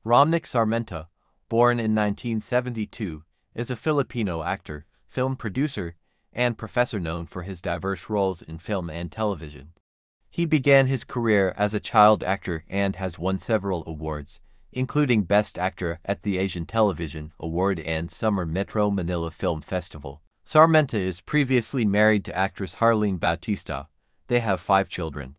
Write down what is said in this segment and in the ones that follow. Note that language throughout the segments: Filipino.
Romnick Sarmenta, born in 1972, is a Filipino actor, film producer, and professor known for his diverse roles in film and television. He began his career as a child actor and has won several awards, including Best Actor at the Asian Television Award and Summer Metro Manila Film Festival. Sarmenta is previously married to actress Harleen Bautista. They have 5 children.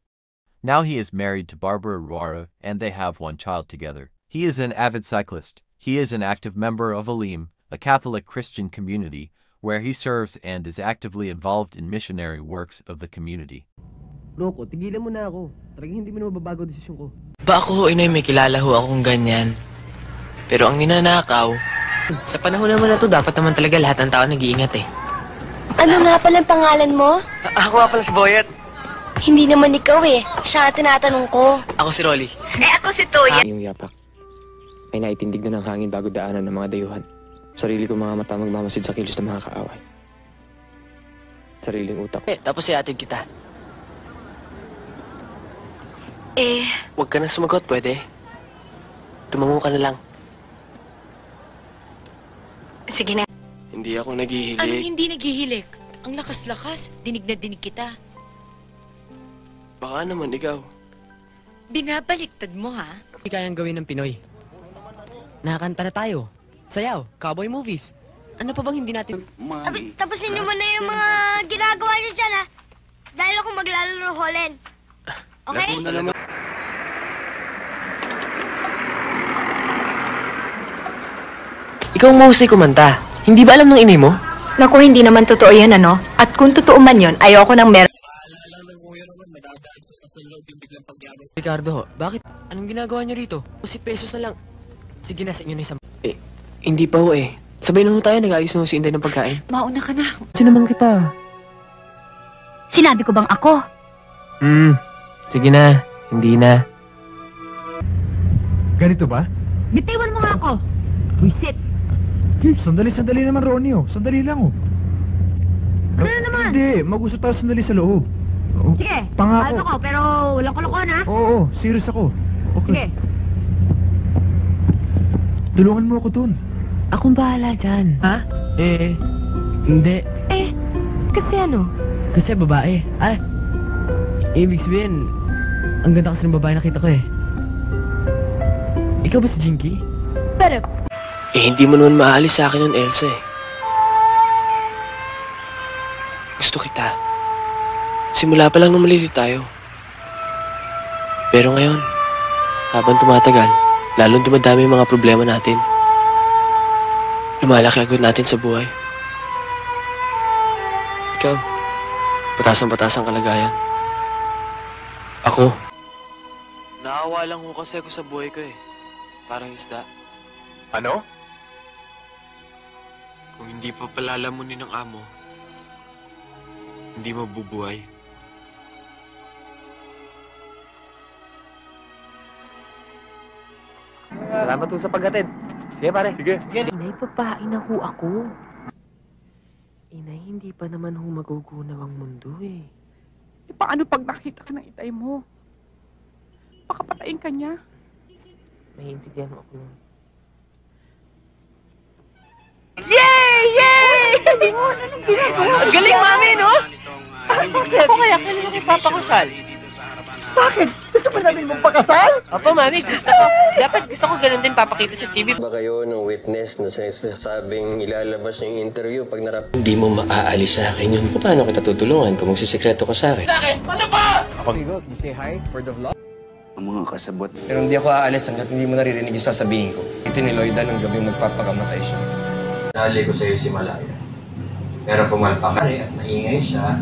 Now he is married to Barbara Ruara and they have 1 child together. He is an avid cyclist. He is an active member of Alim, a Catholic Christian community, where he serves and is actively involved in missionary works of the community. Rocco, tigilan mo na ako. Talagang hindi mo na mababago desisyon ko. Ba ako, inay, may kilala ho akong ganyan. Pero ang ninanakaw, sa panahon naman na to, dapat naman talaga lahat ng tao nag-iingat eh. Ano nga pala ang pangalan mo? Ako nga pala si Boyet. Hindi naman ikaw eh. Siya tinatanong ko. Ako si Rolly. Ako si Toya. Yung yapak ay naitindig na ng hangin bago daanan ng mga dayuhan. Sarili ko mga mata magmamasid sa kilos ng mga kaaway. Sariling utak. Tapos iatid kita. Huwag ka na sumagot, pwede? Tumango ka na lang. Sige na. Hindi ako naghihilig. Anong hindi naghihilik? Ang lakas-lakas. Dinig na dinig kita. Baka naman ikaw. Binabaliktad mo, ha? Hindi kayang gawin ng Pinoy. Nakakanta na tayo. Sayaw, cowboy movies. Ano pa bang hindi natin... Tapos ninyo mo na yung mga ginagawa niyo dyan, ha? Dahil ako maglalaro Holland. Okay? Ikaw ang mahusay kumanta. Hindi ba alam ng inay mo? Naku, hindi naman totoo yan, ano? At kung totoo man yun, ayoko nang meron. Ricardo ho, bakit? Anong ginagawa niyo rito? O si Pesos na lang. Sige na, sa inyo na isang... Hindi pa ho eh. Sabay na ho tayo, nag-ayos na ho si Inday ng pagkain. Mauna ka na. Sinaman kita. Sinabi ko bang ako? Sige na. Hindi na. Ganito ba? Bitiwan mo nga ako. Wisit. Sandali naman, Ronnie, oh. Sandali lang, oh. Ano naman? Hindi, mag-usap tayo sandali sa loob. Oh, Sige, pangako. ko, pero walang kalokohan, ha? Oo, serious ako. Okay. Sige. Tulungan mo ako dun. Akong bahala dyan. Ha? Hindi. Kasi ano? Kasi babae. Ay, ibig sabihin, ang ganda kasi ng babae nakita ko eh. Ikaw ba si Jinky? Pero, Hindi mo naman maalis sa akin nun, Elsa eh. Gusto kita. Simula pa lang nung maliliit tayo. Pero ngayon, habang tumatagal, lalong dumadami yung mga problema natin. Lumalaki agad natin sa buhay. Ikaw, patasang-patasang kalagayan. Ako, naawa lang ko kasi ako sa buhay ko eh. Parang isda. Ano? Kung hindi pa palalamunin ng amo, hindi mabubuhay. Salamat po sa paghatid. Sige pare. Sige. Inay, papain na ho ako. Inay, hindi pa naman ho magugunaw ang mundo eh. Paano pag nakita ka ng itay mo? Pakapatayin ka niya. Naiintindihan mo ako nun. Ang galing, mami, no? Bakit? Ako kaya kailan ako papakasal? Bakit? Gusto ba namin magpakasal? Opo, mami, gusto ko. Dapat gusto ko ganun din papakita sa TV. Ba kayo ng witness na sinasabing ilalabas niyo yung interview pag narap... Hindi mo maaalis sa akin yun. Paano kita tutulungan kung magsisikreto ka sa akin? You say hi for the vlog? Ang mga kasabot. Pero hindi ako aalis hanggat hindi mo naririnig yung sasabihin ko. Ito ni Lloyda nung gabi magpapakamatay siya. Dali ko sa'yo si Malaya. Pero pumalpak ka at naingay siya.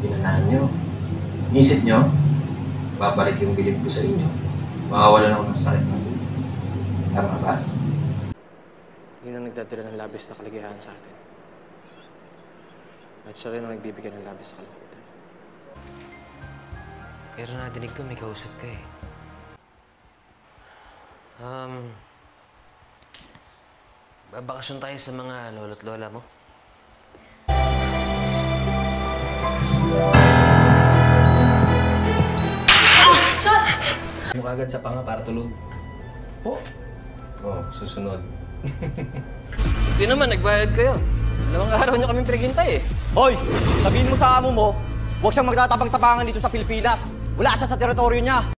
Pinanahan niyo. Inisip niyo, babalik yung bilib ko sa inyo. Makawalan ako ng sakit ng ulo. Tama ba? Yun ang nagdadala ng labis na kaligayahan sa atin. At siya rin ang nagbibigay ng labis sa kalungkutan. Pero nadinig ko may kausap ka eh. Babakasyon tayo sa mga lolo't lola mo. Mo agad sa panga para tulog. Po. Oh, susunod. Hindi naman, nagbayad kayo. 2 araw nyo kaming pinaghintay eh. Hoy, sabihin mo sa amo mo, huwag siyang magtatabang-tabangan dito sa Pilipinas. Wala siya sa teritoryo niya.